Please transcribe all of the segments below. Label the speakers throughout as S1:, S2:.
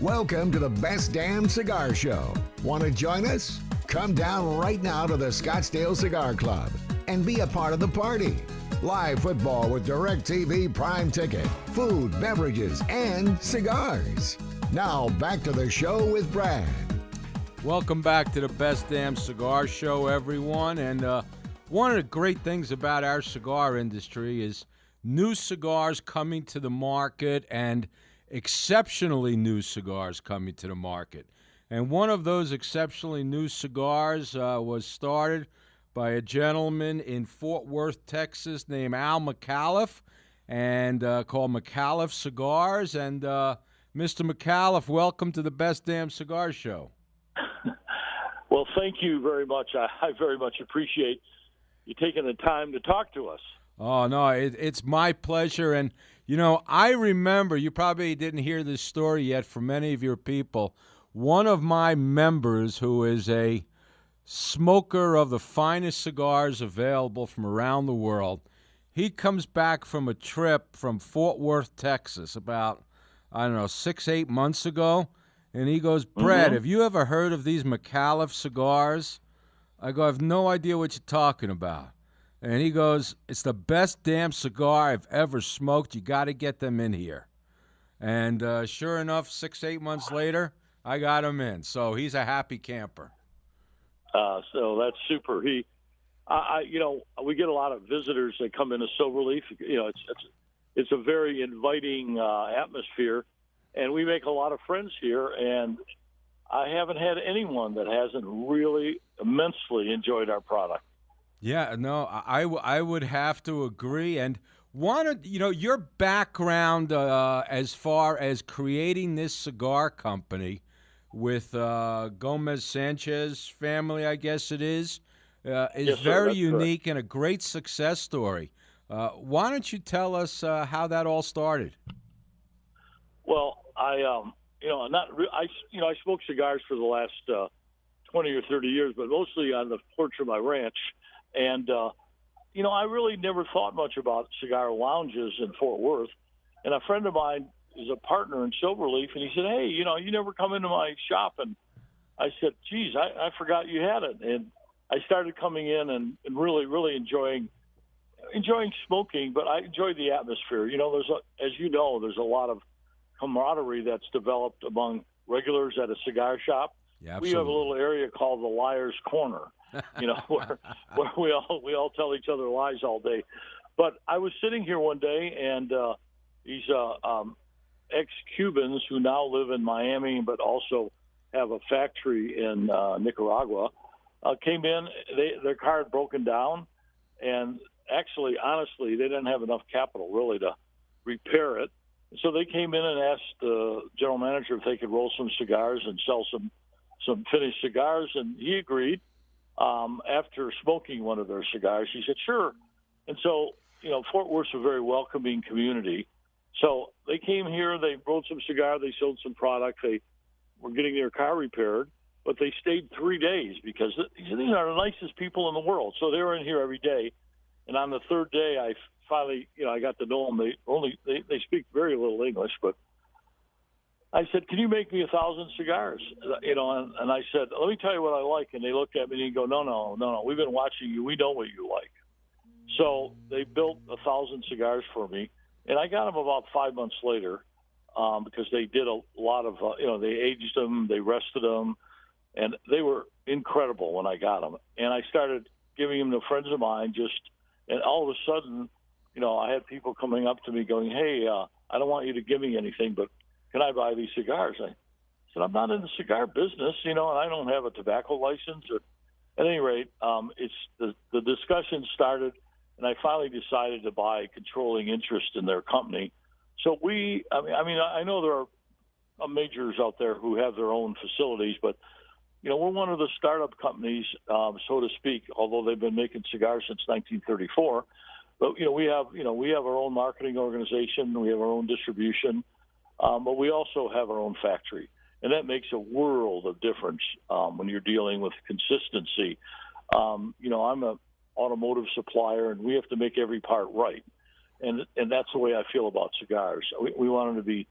S1: Welcome to the Best Damn Cigar Show. Want to join us? Come down right now to the Scottsdale Cigar Club and be a part of the party. Live football with DirecTV Prime Ticket, food, beverages, and cigars. Now back to the show with Brad.
S2: Welcome back to the Best Damn Cigar Show, everyone. And one of the great things about our cigar industry is new cigars coming to the market and exceptionally new cigars coming to the market. And one of those exceptionally new cigars was started by a gentleman in Fort Worth, Texas, named Al McAuliffe, and called McAuliffe Cigars. And Mr. McAuliffe, welcome to the Best Damn Cigar Show.
S3: Well, thank you very much. I very much appreciate you taking the time to talk to us.
S2: Oh, no, it's my pleasure. And, you know, I remember, you probably didn't hear this story yet from many of your people, one of my members who is a smoker of the finest cigars available from around the world, he comes back from a trip from Fort Worth, Texas, about, 6-8 months ago, and he goes, Brad, have you ever heard of these McAuliffe cigars? I go, I have no idea what you're talking about. And he goes, it's the best damn cigar I've ever smoked. You got to get them in here. And sure enough, 6-8 months later, I got him in. So he's a happy camper.
S3: So that's super. We get a lot of visitors that come into Silverleaf. You know, it's a very inviting atmosphere, and we make a lot of friends here. And I haven't had anyone that hasn't really immensely enjoyed our product.
S2: Yeah, no, I would have to agree. And your background as far as creating this cigar company with Gomez Sanchez family, I guess it is
S3: Yes,
S2: very
S3: sir,
S2: unique
S3: correct.
S2: and a great success story. Why don't you tell us how that all started?
S3: Well, I smoked cigars for the last 20 or 30 years, but mostly on the porch of my ranch. And, I really never thought much about cigar lounges in Fort Worth. And a friend of mine is a partner in Silverleaf, and he said, hey, you never come into my shop. And I said, geez, I forgot you had it. And I started coming in and really, really enjoying smoking, but I enjoyed the atmosphere. There's a lot of camaraderie that's developed among regulars at a cigar shop.
S2: Yeah,
S3: we have a little area called the Liar's Corner, where we all tell each other lies all day. But I was sitting here one day, and these ex-Cubans who now live in Miami, but also have a factory in Nicaragua, came in. Their car had broken down, and actually, honestly, they didn't have enough capital really to repair it. So they came in and asked the general manager if they could roll some cigars and sell some finished cigars, and he agreed. After smoking one of their cigars, he said, sure. And so, Fort Worth's a very welcoming community. So they came here, they rolled some cigar, they sold some product, they were getting their car repaired, but they stayed 3 days because these are the nicest people in the world. So they were in here every day. And on the third day, I finally, I got to know them. They speak very little English, but I said, can you make me 1,000 cigars? And I said, let me tell you what I like. And they looked at me and go, no. We've been watching you. We know what you like. So they built 1,000 cigars for me. And I got them about 5 months later because they did a lot of, they aged them, they rested them, and they were incredible when I got them. And I started giving them to friends of mine and all of a sudden, I had people coming up to me going, hey, I don't want you to give me anything, but can I buy these cigars? I said, I'm not in the cigar business, and I don't have a tobacco license. At any rate, it's the discussion started, and I finally decided to buy controlling interest in their company. So I know there are majors out there who have their own facilities, but we're one of the startup companies, so to speak, although they've been making cigars since 1934. But we have our own marketing organization, we have our own distribution, but we also have our own factory, and that makes a world of difference when you're dealing with consistency. I'm an automotive supplier, and we have to make every part right, and that's the way I feel about cigars. We want them to be,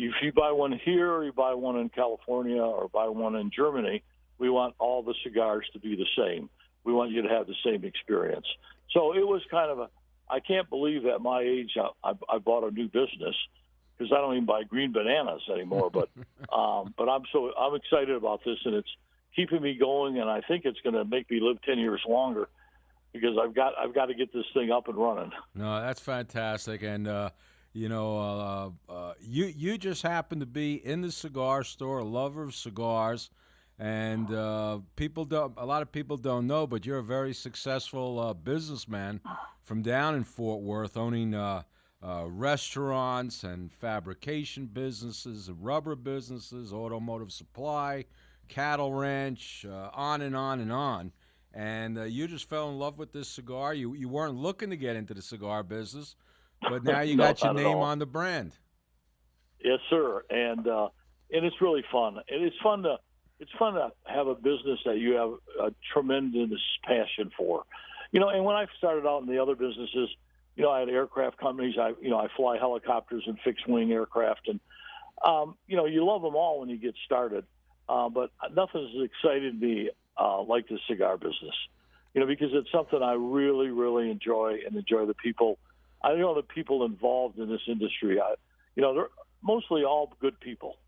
S3: if you buy one here or you buy one in California or buy one in Germany, we want all the cigars to be the same. We want you to have the same experience. So it was kind of I can't believe at my age I bought a new business because I don't even buy green bananas anymore. But I'm excited about this, and it's keeping me going, and I think it's going to make me live 10 years longer because I've got to get this thing up and running.
S2: No, that's fantastic, and you just happen to be in the cigar store, a lover of cigars, and a lot of people don't know, but you're a very successful businessman from down in Fort Worth, owning restaurants and fabrication businesses, rubber businesses, automotive supply, cattle ranch, on and on and on. And you just fell in love with this cigar. You weren't looking to get into the cigar business, but now you got your name on the brand.
S3: Yes, sir. And it's really fun. And it's fun to have a business that you have a tremendous passion for. And when I started out in the other businesses, I had aircraft companies. I fly helicopters and fixed wing aircraft, and you love them all when you get started. But nothing's excited me like the cigar business, because it's something I really, really enjoy and enjoy the people. I know the people involved in this industry. They're mostly all good people.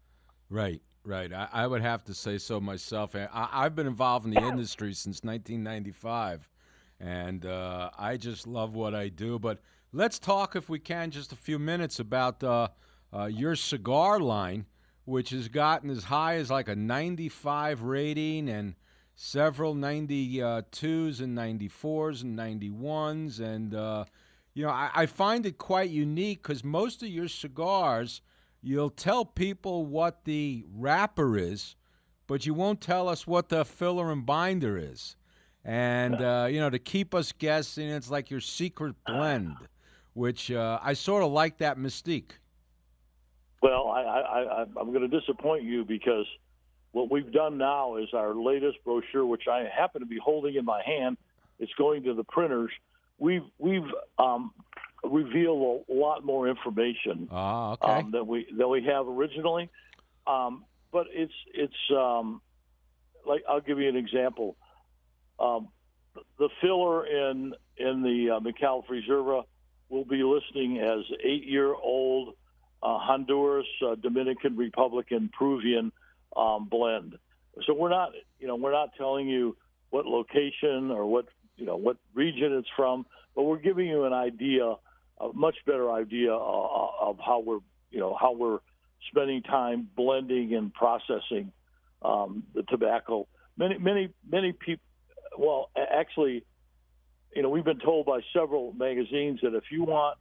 S2: Right. I would have to say so myself. I've been involved in the industry since 1995, and I just love what I do. But let's talk, if we can, just a few minutes about your cigar line, which has gotten as high as like a 95 rating and several 92s and 94s and 91s. And, I find it quite unique because most of your cigars, you'll tell people what the wrapper is, but you won't tell us what the filler and binder is. And, to keep us guessing, it's like your secret blend, which I sort of like that mystique.
S3: Well, I'm going to disappoint you because what we've done now is our latest brochure, which I happen to be holding in my hand. It's going to the printers. We've revealed a lot more information than we have originally. But it's like, I'll give you an example. The filler in the McAuliffe Reserva will be listing as 8-year-old Honduras, Dominican Republic, and Peruvian blend. So we're not telling you what location or what region it's from, but we're giving you an idea, a much better idea of how we're spending time blending and processing the tobacco. Many people. Well, actually, we've been told by several magazines that if you want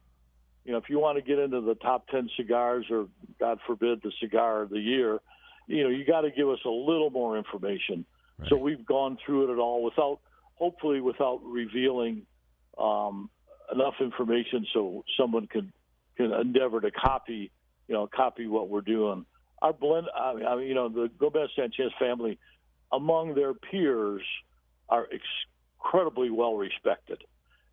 S3: to get into the top 10 cigars, or God forbid, the cigar of the year, you got to give us a little more information. Right. So we've gone through it all without revealing enough information so someone can endeavor to copy what we're doing. Our blend, the Gomez Sanchez family, among their peers, are incredibly well respected.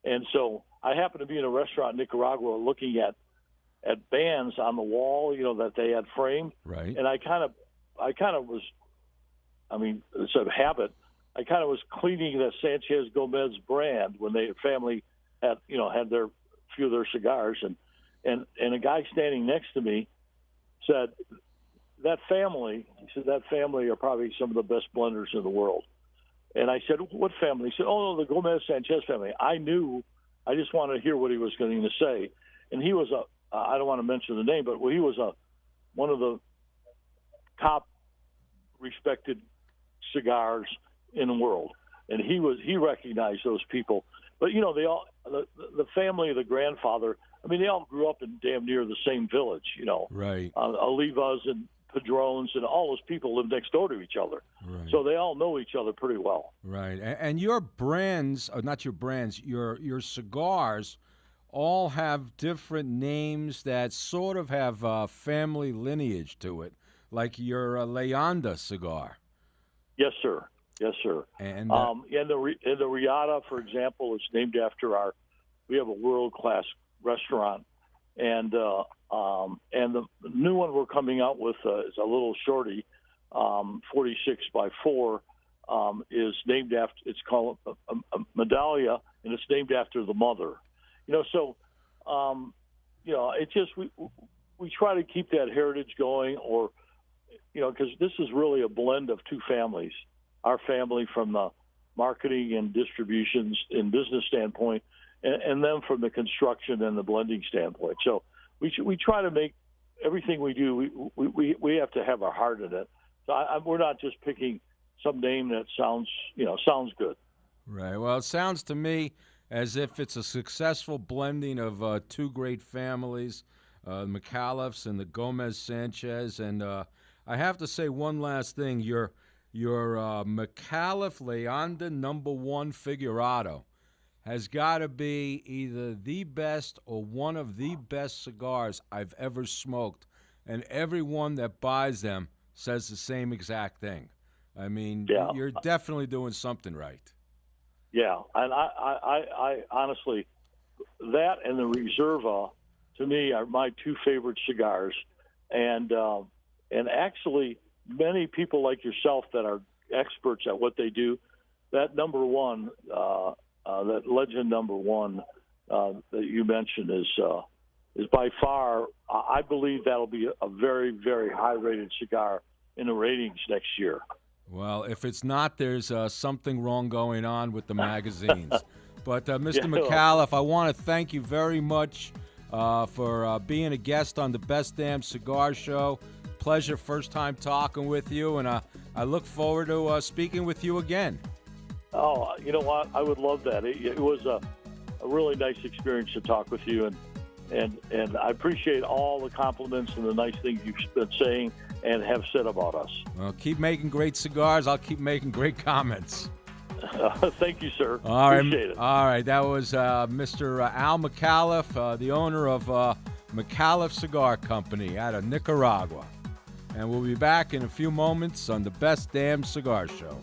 S3: And so I happened to be in a restaurant in Nicaragua looking at bands on the wall, that they had framed. Right. And I kind of was, it's a habit. I kind of was cleaning the Sanchez Gomez brand when their family had their few of their cigars, and a guy standing next to me said, that family are probably some of the best blenders in the world. And I said, what family? He said, oh, no, the Gomez Sanchez family. I knew. I just wanted to hear what he was going to say. And he was I don't want to mention the name, but he was one of the top respected cigars in the world. And he recognized those people. But, they all, the family of the grandfather, they all grew up in damn near the same village, Right. Olivas and Padrones and all those people live next door to each other. Right. So they all know each other pretty well.
S2: Right. And your brands, not your brands, your cigars all have different names that sort of have family lineage to it, like your Leyenda cigar.
S3: Yes, sir. Yes, sir. And the Riata, for example, is named after we have a world-class restaurant and the new one we're coming out with is a little shorty, 46 by 4, is named after. It's called a medallia, and it's named after the mother. So it's just we try to keep that heritage going, or because this is really a blend of two families. Our family from the marketing and distributions and business standpoint, and then from the construction and the blending standpoint. So we try to make everything we do. We have to have our heart in it. So we're not just picking some name that sounds good.
S2: Right. Well, it sounds to me as if it's a successful blending of two great families, the McAuliffes and the Gomez Sanchez. And I have to say one last thing. Your McAuliffe Leonda #1 Figurado has got to be either the best or one of the best cigars I've ever smoked. And everyone that buys them says the same exact thing. I mean, You're definitely doing something right.
S3: Yeah, and I honestly, that and the Reserva, to me, are my two favorite cigars. And actually, many people like yourself that are experts at what they do, that #1, that Legend #1 that you mentioned is by far, I believe that'll be a very, very high-rated cigar in the ratings next year.
S2: Well, if it's not, there's something wrong going on with the magazines. But, Mr. McAuliffe, I want to thank you very much for being a guest on the Best Damn Cigar Show. Pleasure first time talking with you, and I look forward to speaking with you again.
S3: Oh, you know what? I would love that. It was a really nice experience to talk with you, and I appreciate all the compliments and the nice things you've been saying and have said about us.
S2: Well, keep making great cigars. I'll keep making great comments.
S3: Thank you, sir.
S2: All right.
S3: Appreciate it.
S2: All right. That was Mr. Al McAuliffe, the owner of McAuliffe Cigar Company out of Nicaragua. And we'll be back in a few moments on the Best Damn Cigar Show.